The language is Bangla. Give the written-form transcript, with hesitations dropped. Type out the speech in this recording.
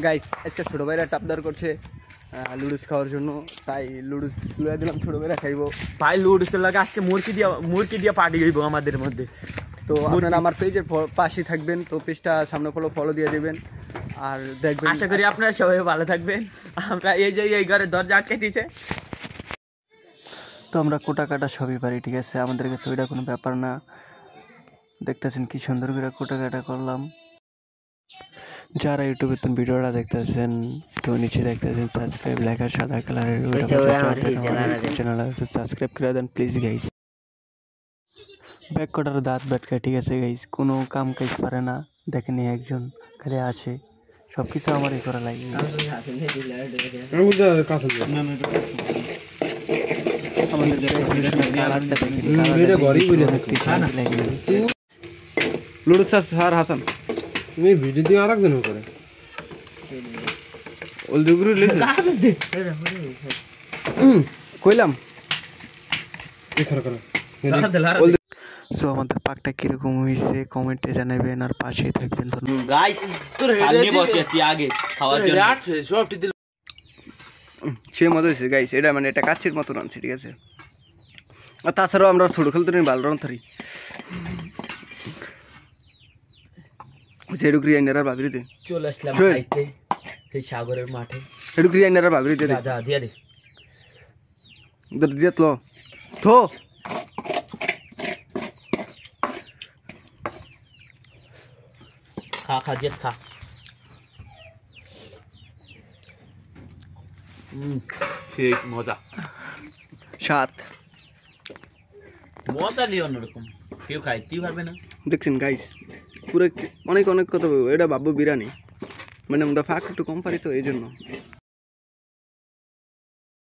গাইস আজকে ছোটো ভাইরা টাপদার করছে লুডুস খাওয়ার জন্য, তাই লুডুস লুয়া দিলাম, ছোটো ভাইরা খাইবো। ভাই লুডুসের লাগে আজকে মুরগি দিয়ে পার্টি হইব আমাদের মধ্যে। তো আপনারা আমার পেজের পাশে থাকবেন, তো পেজটা সামনে ফলো দিয়ে দেবেন আর দেখবেন। আশা করি আপনারা সবাই ভালো থাকবেন। আমরা এই ঘরে দরজা আটকে দিয়েছে, তো আমরা কোটা কাটা সবই পারি, ঠিক আছে, আমাদের কাছে ওইটা কোনো ব্যাপার না। দেখতেছেন কি সুন্দর করে কোটা কাটা করলাম। যারা ইউটিউবে তুমি ভিডিওটা দেখতেছেন, তো নিচে দেখতেছেন সাবস্ক্রাইব লেখা সাদা কালারের, চ্যানেল সাবস্ক্রাইব করে দেন প্লিজ গাইস। ব্যাক কটার দাঁত ব্যাটকা, ঠিক আছে গাইস, কোনো কাম কাজ পারে না, দেখেনি একজন খালি আছে, সব কিছু আমারই করা লাগে। লুডুস স্যার হাসান তুমি ভিডিও দিয়ে আর একজন করে কইলাম। সো আমাদের পাকটা কিরকম হয়েছে কমেন্টে জানাবেন আর পাশেই থাকবেন। গাইস আমি বসে আছি আগে খাওয়ার জন্য, সবটি দিল সে মজা হয়েছে গাইস। এটা মানে এটা কাছের মতো রানছে, ঠিক আছে। আর তাছাড়াও আমরা ছোটো খেলতে নিয়ে ভালো রান থারি সেটু ক্রিয়াইনার আর বাগরিতে চলে আসলাম খাইতে সেই সাগরের মাঠে। সেটু ক্রিয়াইনার আর বাগরিতে দে যা দিয়া দে উধর জিত লো থো খা জেত খা। ঠিক মজা, সাত মজা নিয়ে অন্যরকম, কেউ খাইতেই পারবে না। দেখছেন গাইস, পুরো অনেক কথা। এটা বাবু বিরিয়ানি, মানে আমরা ফাঁক একটু কম পারি তো এই জন্য।